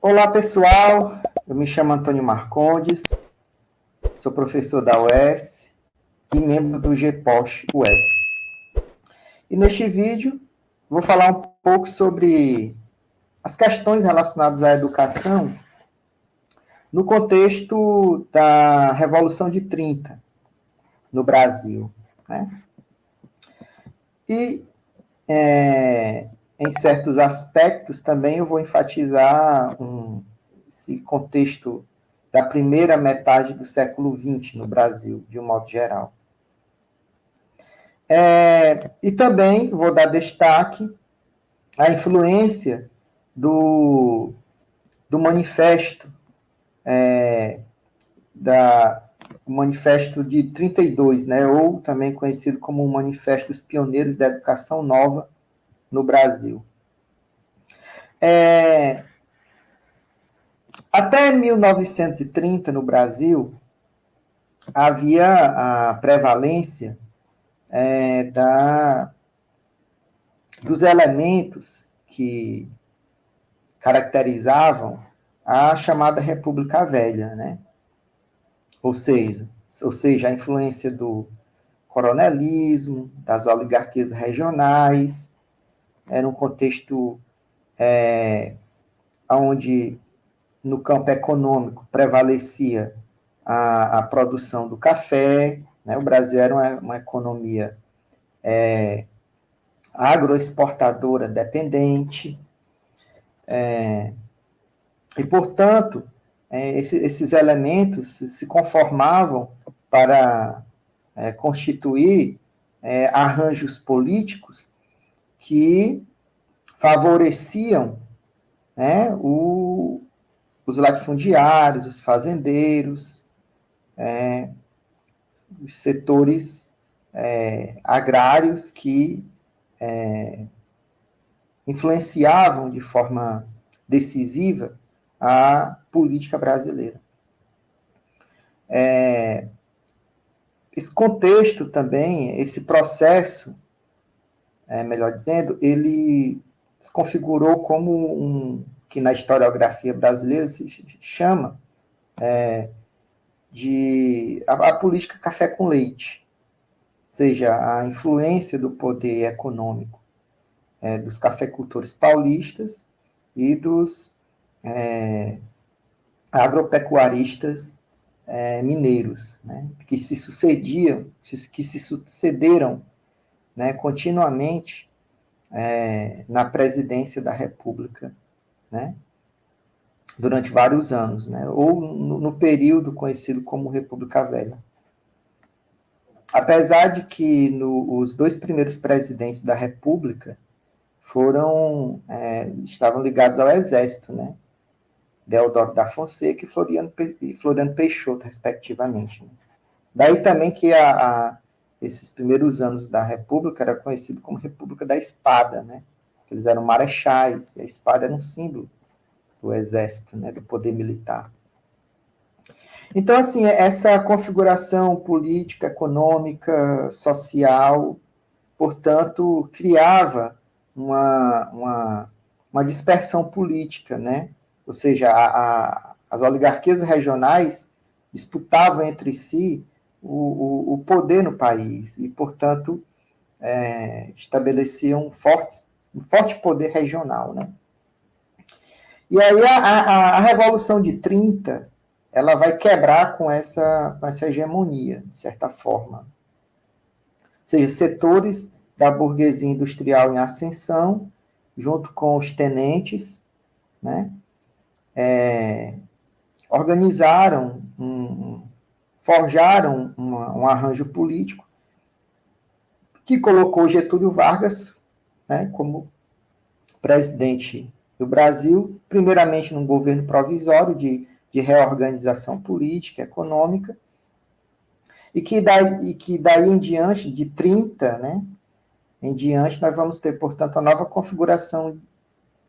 Olá, pessoal. Eu me chamo Antônio Marcondes, sou professor da UES e membro do GPOST UES. E neste vídeo, vou falar um pouco sobre as questões relacionadas à educação no contexto da Revolução de 30 no Brasil, né? E, em certos aspectos, também eu vou enfatizar esse contexto da primeira metade do século XX no Brasil, de um modo geral. E também vou dar destaque à influência do, do manifesto, o manifesto de 32, né, ou também conhecido como o Manifesto dos Pioneiros da Educação Nova no Brasil. Até 1930, no Brasil, havia a prevalência dos elementos que caracterizavam a chamada República Velha, né? Ou seja, a influência do coronelismo, das oligarquias regionais, era um contexto onde, no campo econômico, prevalecia a produção do café, né? O Brasil era uma economia agroexportadora dependente, e, portanto, esses elementos se conformavam para constituir arranjos políticos que favoreciam, né, os latifundiários, os fazendeiros, os setores agrários que influenciavam de forma decisiva a política brasileira. Esse contexto também, esse processo, melhor dizendo, ele se configurou como que na historiografia brasileira se chama de a política café com leite, ou seja, a influência do poder econômico dos cafeicultores paulistas e dos agropecuaristas mineiros, né, que se sucederam, né, continuamente na presidência da República, né, durante vários anos, né, ou no período conhecido como República Velha. Apesar de que os dois primeiros presidentes da República estavam ligados ao Exército, né, Deodoro da Fonseca e Floriano Peixoto, respectivamente. Daí também que esses primeiros anos da República era conhecido como República da Espada, né? Eles eram marechais, e a espada era um símbolo do exército, né? Do poder militar. Então, assim, essa configuração política, econômica, social, portanto, criava uma dispersão política, né? Ou seja, as oligarquias regionais disputavam entre si o poder no país e, portanto, estabeleciam um forte poder regional, né? E aí a Revolução de 30, ela vai quebrar com essa hegemonia, de certa forma. Ou seja, setores da burguesia industrial em ascensão, junto com os tenentes, né, organizaram, forjaram um arranjo político que colocou Getúlio Vargas, né, como presidente do Brasil, primeiramente num governo provisório de reorganização política, econômica, e que daí em diante, de 30, né, em diante, nós vamos ter, portanto, a nova configuração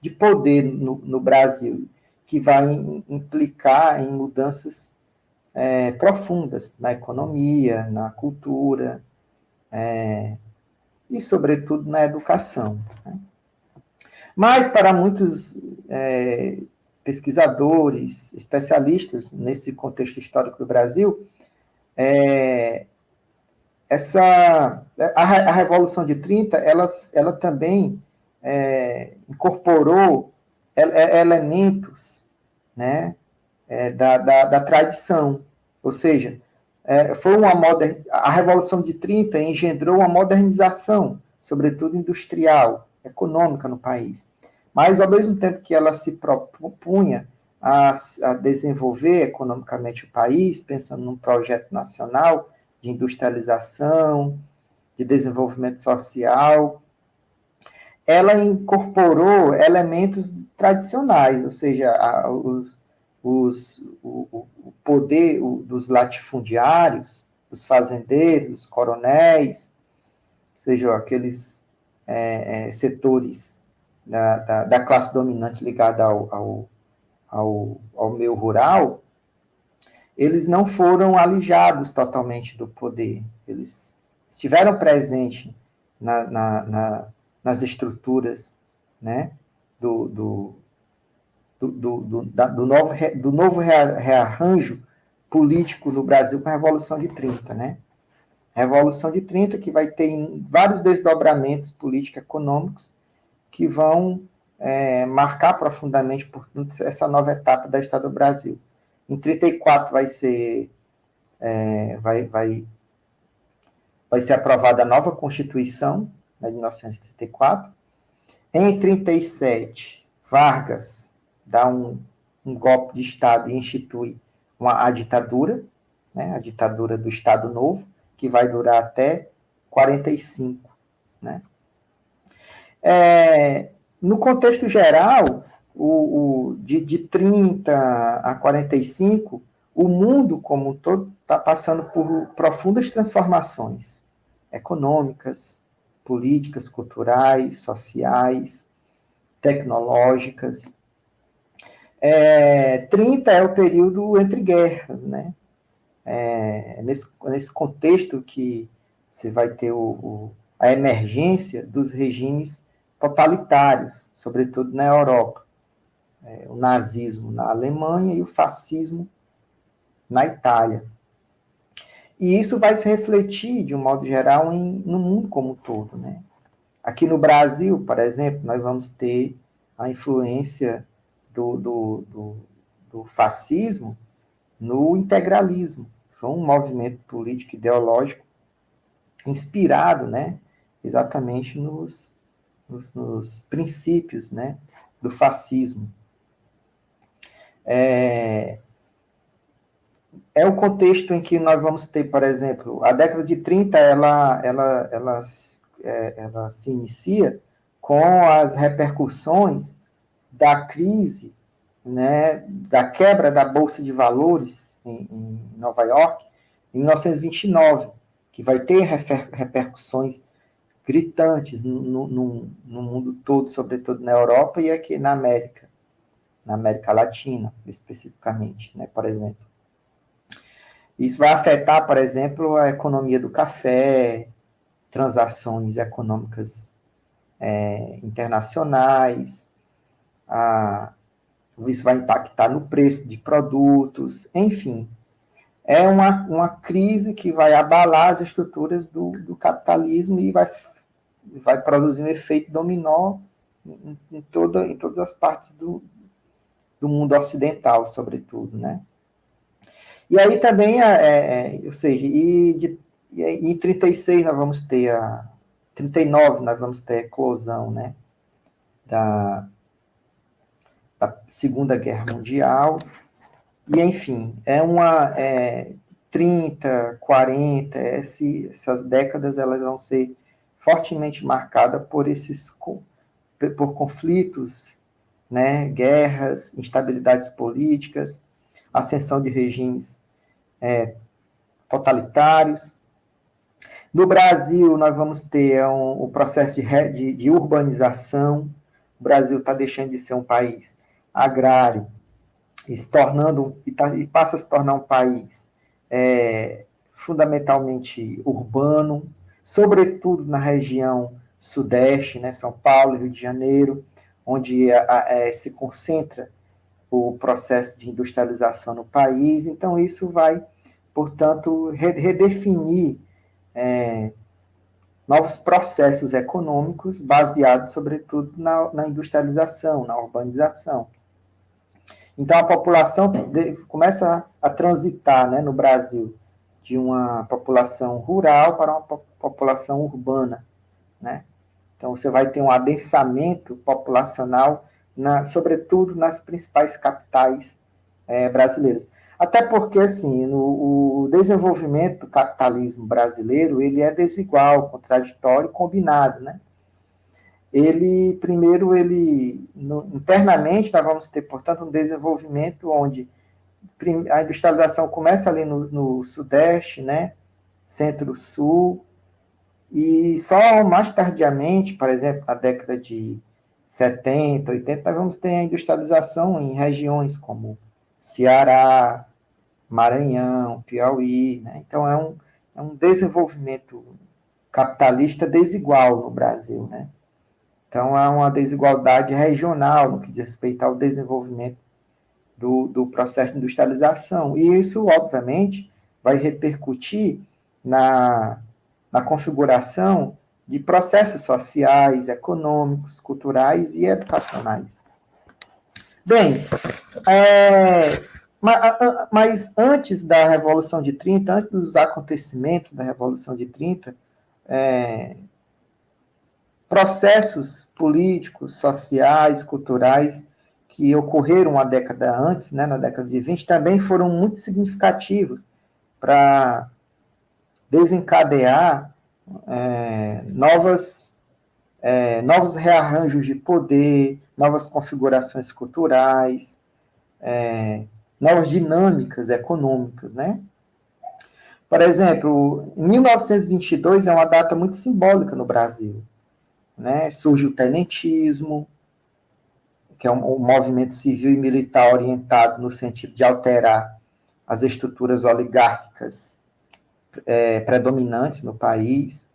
de poder no Brasil, que vai implicar em mudanças profundas na economia, na cultura e, sobretudo, na educação. Né? Mas, para muitos pesquisadores, especialistas nesse contexto histórico do Brasil, a Revolução de 30, ela também incorporou elementos, né, da tradição, ou seja, a Revolução de 30 engendrou uma modernização, sobretudo industrial, econômica no país, mas ao mesmo tempo que ela se propunha a desenvolver economicamente o país, pensando num projeto nacional de industrialização, de desenvolvimento social, ela incorporou elementos tradicionais, ou seja, o poder dos latifundiários, dos fazendeiros, dos coronéis, ou seja, aqueles setores da classe dominante ligada ao meio rural, eles não foram alijados totalmente do poder. Eles estiveram presentes nas estruturas, né, do novo rearranjo político no Brasil com a Revolução de 30, né? A Revolução de 30 que vai ter vários desdobramentos político-econômicos que vão marcar profundamente, portanto, essa nova etapa da história do Brasil. Em 34 vai ser aprovada a nova Constituição, né, de 1934. Em 37, Vargas dá um golpe de Estado e institui a ditadura, né, a ditadura do Estado Novo, que vai durar até 45. Né? No contexto geral, de 30 a 45, o mundo como um todo está passando por profundas transformações econômicas, políticas, culturais, sociais, tecnológicas. 30 é o período entre guerras, né? Nesse contexto que você vai ter a emergência dos regimes totalitários, sobretudo na Europa. O nazismo na Alemanha e o fascismo na Itália. E isso vai se refletir, de um modo geral, no mundo como um todo. Né? Aqui no Brasil, por exemplo, nós vamos ter a influência do fascismo no integralismo. Foi um movimento político ideológico inspirado, né, exatamente nos princípios, né, do fascismo. É o contexto em que nós vamos ter, por exemplo, a década de 30, ela se inicia com as repercussões da crise, né, da quebra da Bolsa de Valores em Nova York, em 1929, que vai ter repercussões gritantes no mundo todo, sobretudo na Europa e aqui na América Latina, especificamente, né, por exemplo. Isso vai afetar, por exemplo, a economia do café, transações econômicas internacionais, isso vai impactar no preço de produtos, enfim. É uma crise que vai abalar as estruturas do capitalismo e vai produzir um efeito dominó em todas as partes do mundo ocidental, sobretudo, né? E aí também, ou seja, em 36 nós vamos ter 39 nós vamos ter a eclosão, né, da Segunda Guerra Mundial, e enfim, 30, 40, essas décadas elas vão ser fortemente marcadas por conflitos, né, guerras, instabilidades políticas, ascensão de regimes totalitários. No Brasil, nós vamos ter o processo de urbanização. O Brasil está deixando de ser um país agrário e passa a se tornar um país fundamentalmente urbano, sobretudo na região sudeste, né, São Paulo, Rio de Janeiro, onde se concentra o processo de industrialização no país. Então, isso vai, portanto, redefinir novos processos econômicos baseados, sobretudo, na industrialização, na urbanização. Então, a população começa a transitar, né, no Brasil, de uma população rural para uma população urbana, né? Então, você vai ter um adensamento populacional, sobretudo nas principais capitais brasileiras. Até porque, assim, o desenvolvimento do capitalismo brasileiro, ele é desigual, contraditório, combinado, né? Internamente, nós vamos ter, portanto, um desenvolvimento onde a industrialização começa ali no Sudeste, né? Centro-Sul, e só mais tardiamente, por exemplo, na década de 70, 80, nós vamos ter a industrialização em regiões como Ceará, Maranhão, Piauí, né? Então, é um desenvolvimento capitalista desigual no Brasil, né? Então, há uma desigualdade regional no que diz respeito ao desenvolvimento do processo de industrialização. E isso, obviamente, vai repercutir na configuração de processos sociais, econômicos, culturais e educacionais. Bem, mas antes da Revolução de 30, antes dos acontecimentos da Revolução de 30, processos políticos, sociais, culturais que ocorreram uma década antes, né, na década de 20, também foram muito significativos para desencadear novos rearranjos de poder, novas configurações culturais, novas dinâmicas econômicas, né? Por exemplo, em 1922 é uma data muito simbólica no Brasil, né? Surge o tenentismo, que é um movimento civil e militar orientado no sentido de alterar as estruturas oligárquicas predominantes no país.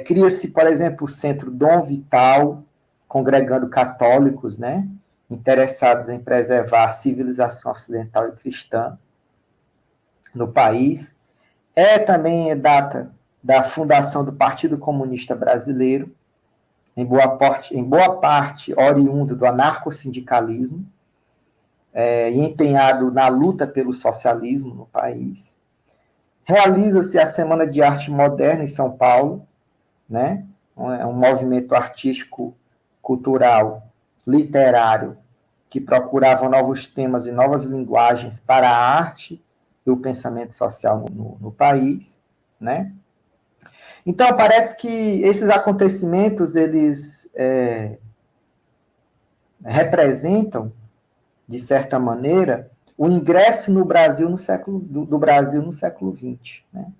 Cria-se, por exemplo, o Centro Dom Vital, congregando católicos, né, interessados em preservar a civilização ocidental e cristã no país. Também data da fundação do Partido Comunista Brasileiro, em boa parte oriundo do anarcossindicalismo, e empenhado na luta pelo socialismo no país. Realiza-se a Semana de Arte Moderna em São Paulo, né? Um movimento artístico, cultural, literário, que procurava novos temas e novas linguagens para a arte e o pensamento social no país, né? Então, parece que esses acontecimentos, eles representam, de certa maneira, o ingresso no Brasil do Brasil no século XX, né?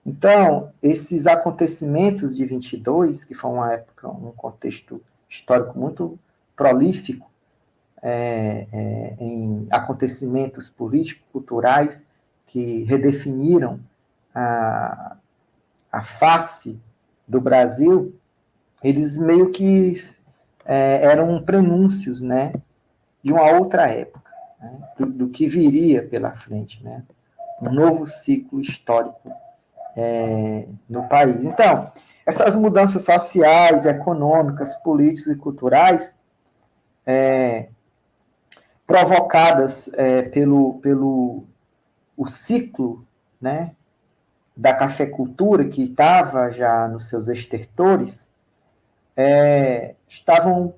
Então, esses acontecimentos de 22, que foi uma época, um contexto histórico muito prolífico em acontecimentos políticos, culturais, que redefiniram a face do Brasil, eles meio que eram prenúncios, né, de uma outra época, né, do que viria pela frente, né, um novo ciclo histórico no país. Então, essas mudanças sociais, econômicas, políticas e culturais provocadas pelo o ciclo, né, da cafeicultura, que estava já nos seus estertores, estavam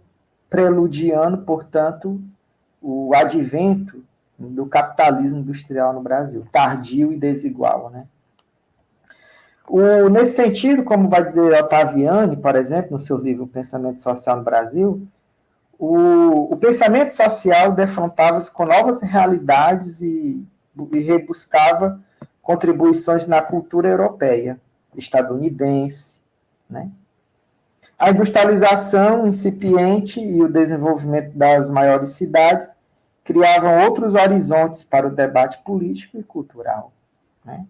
preludiando, portanto, o advento do capitalismo industrial no Brasil, tardio e desigual, né? Nesse sentido, como vai dizer Ottaviani, por exemplo, no seu livro Pensamento Social no Brasil, o pensamento social defrontava-se com novas realidades e rebuscava contribuições na cultura europeia, estadunidense, né? A industrialização incipiente e o desenvolvimento das maiores cidades criavam outros horizontes para o debate político e cultural, né?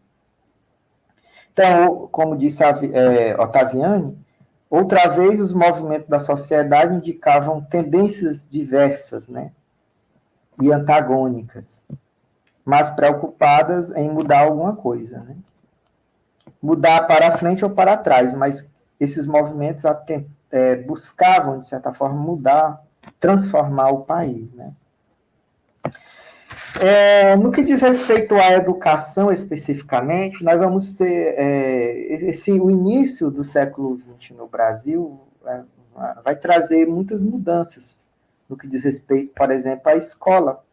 Então, como disse Ottaviani, outra vez os movimentos da sociedade indicavam tendências diversas, né? e antagônicas, mas preocupadas em mudar alguma coisa, né? Mudar para frente ou para trás, mas esses movimentos buscavam, de certa forma, mudar, transformar o país, né? No que diz respeito à educação especificamente, nós vamos ter o início do século XX no Brasil vai trazer muitas mudanças no que diz respeito, por exemplo, à escola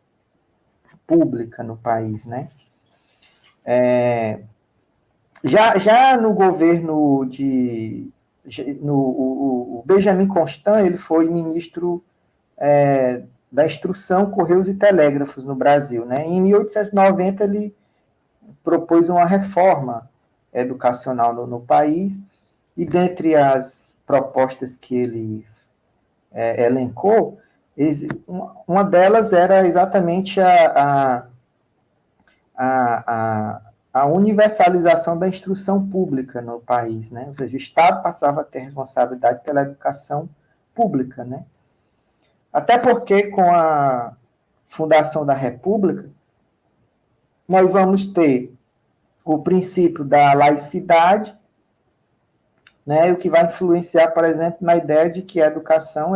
pública no país, né? Já no governo o Benjamin Constant, ele foi ministro da Instrução, Correios e Telégrafos no Brasil, né? Em 1890 ele propôs uma reforma educacional no país, e dentre as propostas que ele elencou, uma delas era exatamente a universalização da instrução pública no país, né? Ou seja, o Estado passava a ter responsabilidade pela educação pública, né? Até porque, com a fundação da República, nós vamos ter o princípio da laicidade, né? O que vai influenciar, por exemplo, na ideia de que a educação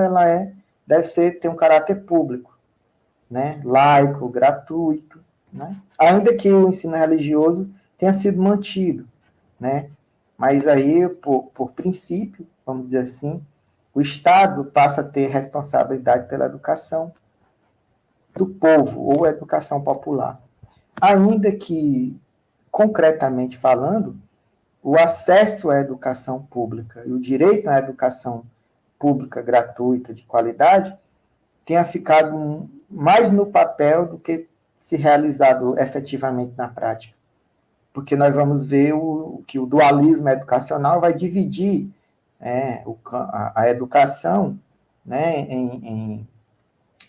deve ter um caráter público, né? Laico, gratuito, né? Ainda que o ensino religioso tenha sido mantido, né? Mas aí, por princípio, vamos dizer assim, o Estado passa a ter responsabilidade pela educação do povo, ou educação popular. Ainda que, concretamente falando, o acesso à educação pública e o direito à educação pública gratuita, de qualidade, tenha ficado mais no papel do que se realizado efetivamente na prática. Porque nós vamos ver que o dualismo educacional vai dividir a educação, né,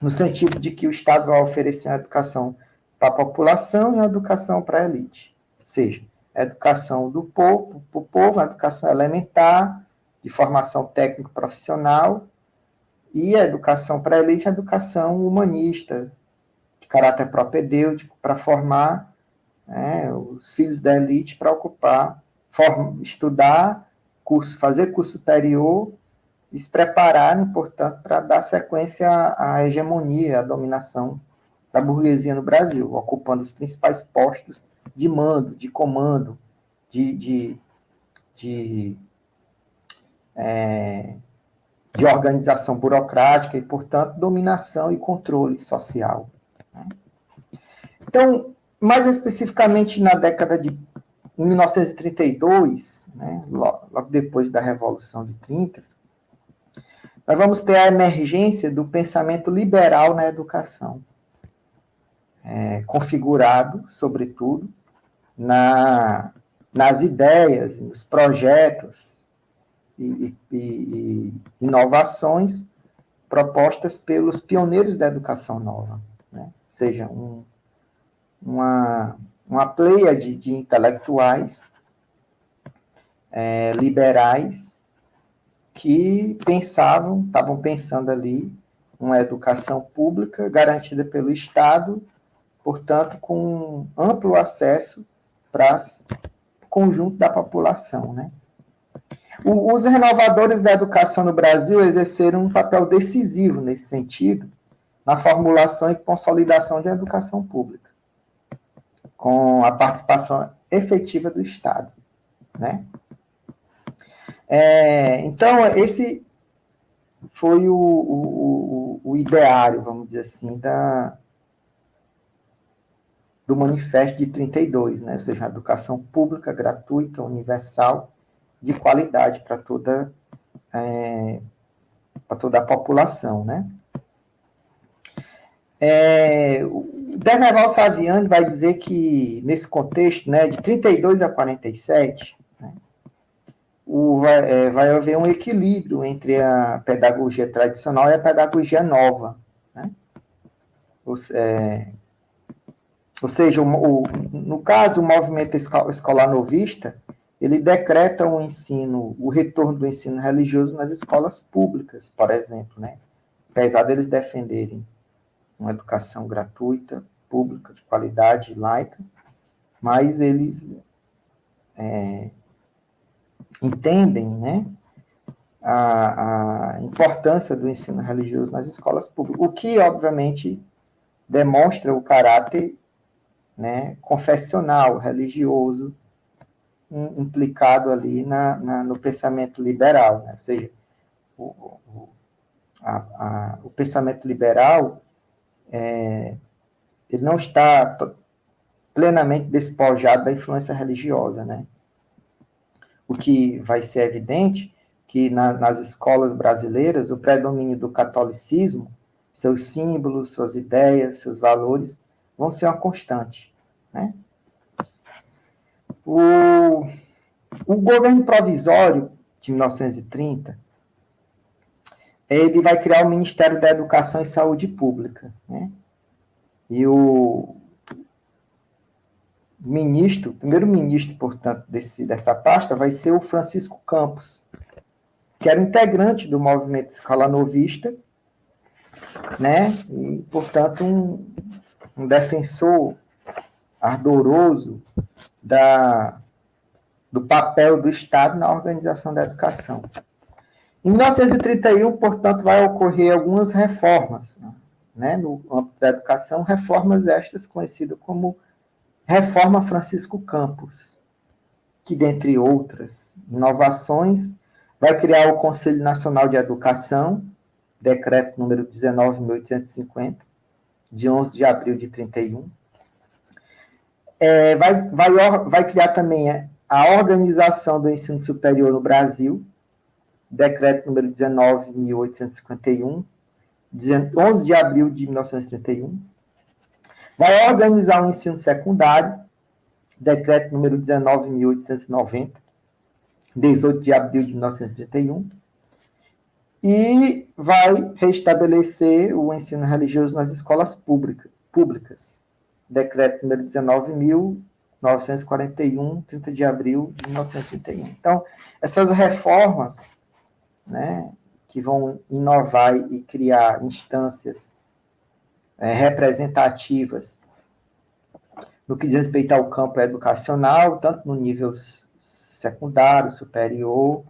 no sentido de que o Estado vai oferecer uma educação para a população e uma educação para a elite. Ou seja, a educação do povo, para o povo, a educação elementar, de formação técnico-profissional, e a educação para a elite, a educação humanista, de caráter propedêutico, para formar os filhos da elite para estudar, fazer curso superior e se prepararem, portanto, para dar sequência à hegemonia, à dominação da burguesia no Brasil, ocupando os principais postos de mando, de comando, de organização burocrática e, portanto, dominação e controle social. Então, mais especificamente na década de 1932, né, logo depois da Revolução de 30, nós vamos ter a emergência do pensamento liberal na educação, configurado, sobretudo, nas ideias, nos projetos e inovações propostas pelos pioneiros da educação nova, né? Ou seja, uma pleiade de intelectuais liberais que estavam pensando ali uma educação pública garantida pelo Estado, portanto, com amplo acesso para o conjunto da população, né? Os renovadores da educação no Brasil exerceram um papel decisivo nesse sentido, na formulação e consolidação da educação pública, com a participação efetiva do Estado, né? Então, esse foi o ideário, vamos dizer assim, do Manifesto de 32, né? Ou seja, a educação pública, gratuita, universal, de qualidade para toda a população, né? O Derneval Saviani vai dizer que, nesse contexto, né, de 32 a 47, né, vai haver um equilíbrio entre a pedagogia tradicional e a pedagogia nova, né? Ou seja, no caso, o movimento escolar novista, ele decreta o retorno do ensino religioso nas escolas públicas, por exemplo, né? Apesar deles defenderem uma educação gratuita, pública, de qualidade, laica, mas eles entendem, né, a importância do ensino religioso nas escolas públicas, o que, obviamente, demonstra o caráter, né, confessional, religioso, implicado ali no pensamento liberal, né? Ou seja, o pensamento liberal ele não está plenamente despojado da influência religiosa, né? O que vai ser evidente que nas escolas brasileiras o predomínio do catolicismo, seus símbolos, suas ideias, seus valores vão ser uma constante, né? O governo provisório de 1930 ele vai criar o Ministério da Educação e Saúde Pública, né? E o primeiro-ministro, portanto, dessa pasta vai ser o Francisco Campos, que era integrante do movimento escolanovista, né? E, portanto, um defensor ardoroso do papel do Estado na organização da educação. Em 1931, portanto, vai ocorrer algumas reformas, né, no âmbito da educação, reformas estas conhecidas como Reforma Francisco Campos, que, dentre outras inovações, vai criar o Conselho Nacional de Educação, decreto número 19.850, de 11 de abril de 31. Vai criar também a Organização do Ensino Superior no Brasil, decreto número 19.851, 11 de abril de 1931. Vai organizar o ensino secundário, decreto número 19.890, 18 de abril de 1931. E vai restabelecer o ensino religioso nas escolas públicas, decreto número 19.941, 30 de abril de 1931. Então, essas reformas, né, que vão inovar e criar instâncias representativas no que diz respeito ao campo educacional, tanto no nível secundário, superior,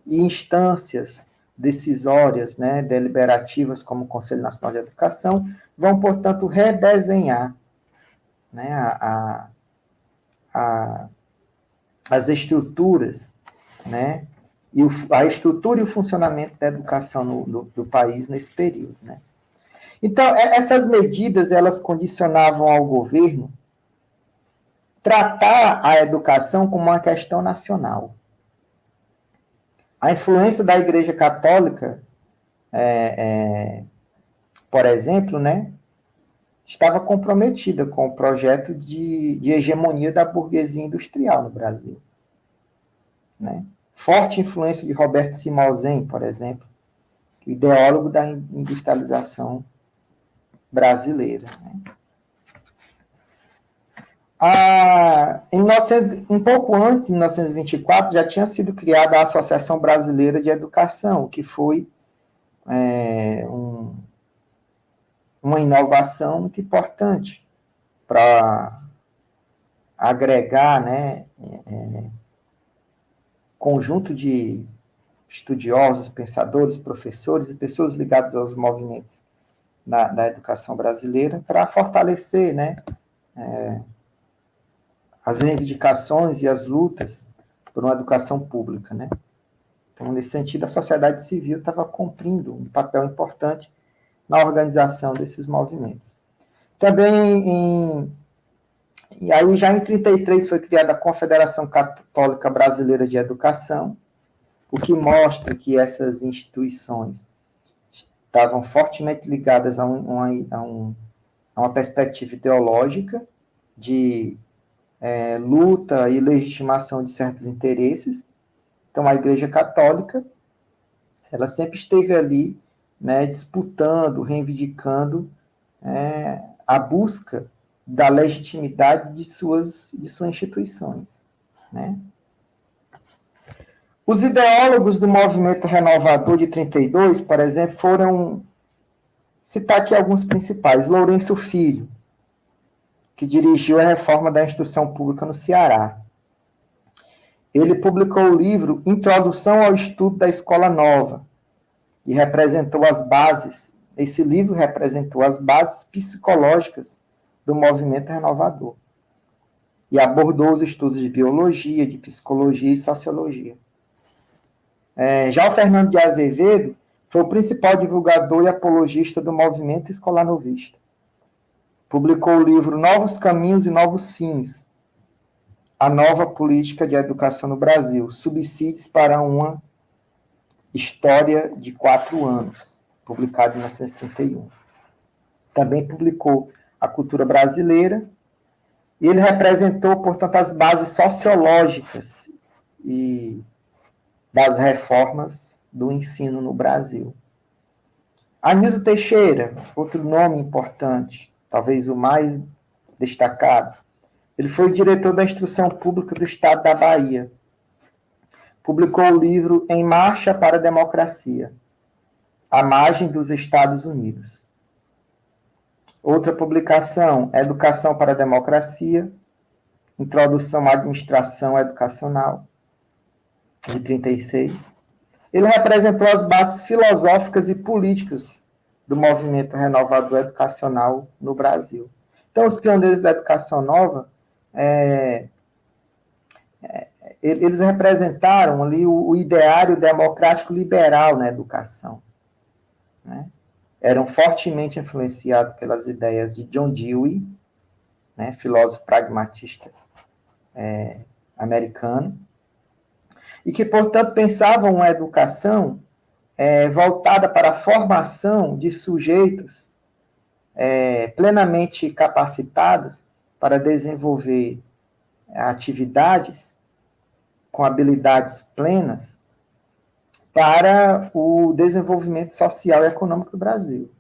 e instâncias decisórias, né, deliberativas, como o Conselho Nacional de Educação, vão, portanto, redesenhar, né, as estruturas, né, e a estrutura e o funcionamento da educação do país nesse período, né. Então, essas medidas, elas condicionavam ao governo tratar a educação como uma questão nacional. A influência da Igreja Católica, por exemplo, né, estava comprometida com o projeto de hegemonia da burguesia industrial no Brasil, né? Forte influência de Roberto Simões, por exemplo, ideólogo da industrialização brasileira, né? Um pouco antes, em 1924, já tinha sido criada a Associação Brasileira de Educação, que foi uma inovação muito importante para agregar, né, conjunto de estudiosos, pensadores, professores e pessoas ligadas aos movimentos da educação brasileira para fortalecer, né, as reivindicações e as lutas por uma educação pública, né? Então, nesse sentido, a sociedade civil estava cumprindo um papel importante na organização desses movimentos. Também, e aí já em 1933 foi criada a Confederação Católica Brasileira de Educação, o que mostra que essas instituições estavam fortemente ligadas a uma perspectiva ideológica de luta e legitimação de certos interesses. Então, a Igreja Católica, ela sempre esteve ali, né, disputando, reivindicando a busca da legitimidade de suas instituições, né? Os ideólogos do movimento renovador de 32, por exemplo, citar aqui alguns principais. Lourenço Filho, que dirigiu a reforma da instrução pública no Ceará. Ele publicou o livro Introdução ao Estudo da Escola Nova, e representou as bases, esse livro representou as bases psicológicas do movimento renovador, e abordou os estudos de biologia, de psicologia e sociologia. Já o Fernando de Azevedo foi o principal divulgador e apologista do movimento escolar novista. Publicou o livro Novos Caminhos e Novos Fins, a nova política de educação no Brasil, subsídios para uma história de 4 anos, publicado em 1931. Também publicou A Cultura Brasileira, e ele representou, portanto, as bases sociológicas e das reformas do ensino no Brasil. Anísio Teixeira, outro nome importante, talvez o mais destacado, ele foi diretor da Instrução Pública do Estado da Bahia. Publicou o livro Em Marcha para a Democracia, à margem dos Estados Unidos. Outra publicação, Educação para a Democracia, Introdução à Administração Educacional, de 1936. Ele representou as bases filosóficas e políticas do movimento renovador educacional no Brasil. Então, os pioneiros da educação nova, eles representaram ali o ideário democrático liberal na educação, né? Eram fortemente influenciados pelas ideias de John Dewey, né, filósofo pragmatista americano, e que, portanto, pensavam uma educação voltada para a formação de sujeitos plenamente capacitados para desenvolver atividades com habilidades plenas para o desenvolvimento social e econômico do Brasil.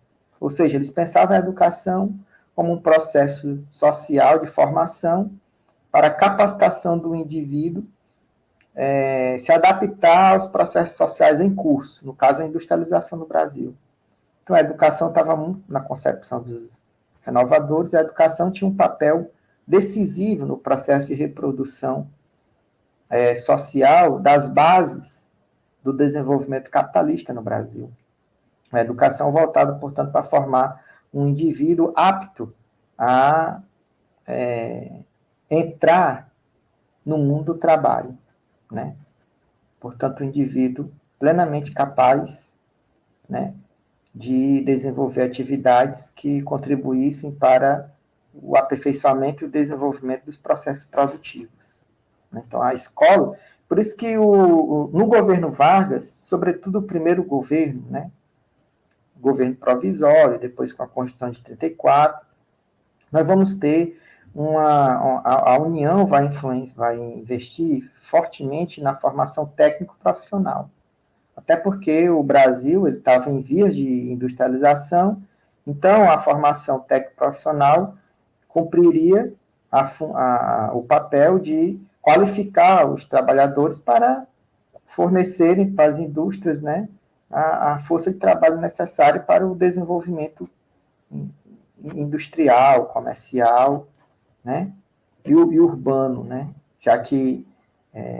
Ou seja, eles pensavam a educação como um processo social de formação para a capacitação do indivíduo se adaptar aos processos sociais em curso, no caso, a industrialização no Brasil. Então, a educação estava muito na concepção dos renovadores, a educação tinha um papel decisivo no processo de reprodução social das bases do desenvolvimento capitalista no Brasil. A educação voltada, portanto, para formar um indivíduo apto a entrar no mundo do trabalho, né? Portanto, um indivíduo plenamente capaz, né, de desenvolver atividades que contribuíssem para o aperfeiçoamento e o desenvolvimento dos processos produtivos. Então, a escola, por isso que no governo Vargas, sobretudo o primeiro governo, né, governo provisório, depois com a Constituição de 34, nós vamos ter a União vai investir fortemente na formação técnico-profissional. Até porque o Brasil estava em vias de industrialização, então a formação técnico-profissional cumpriria o papel de qualificar os trabalhadores para fornecerem para as indústrias, né, a força de trabalho necessária para o desenvolvimento industrial, comercial, né, e urbano, né, já que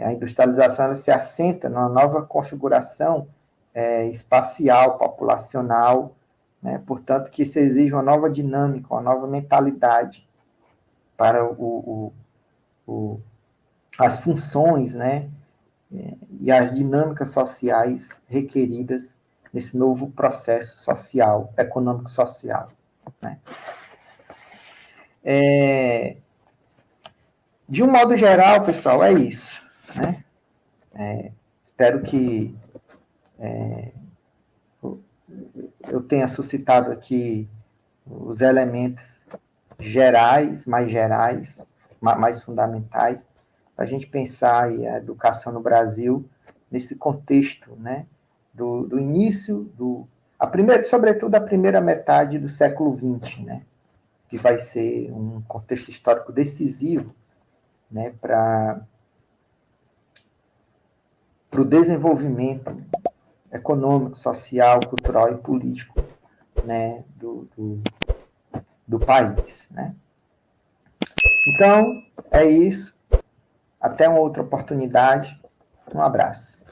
a industrialização ela se assenta numa nova configuração espacial, populacional, né, portanto, que isso exige uma nova dinâmica, uma nova mentalidade para as funções, né, e as dinâmicas sociais requeridas nesse novo processo social, econômico-social, né. De um modo geral, pessoal, é isso, né? Espero que eu tenha suscitado aqui os elementos gerais, mais fundamentais, para a gente pensar aí a educação no Brasil nesse contexto, né, do início, sobretudo a primeira metade do século XX, né, que vai ser um contexto histórico decisivo, né, para o desenvolvimento econômico, social, cultural e político né, do país, né? Então, é isso. Até uma outra oportunidade. Um abraço.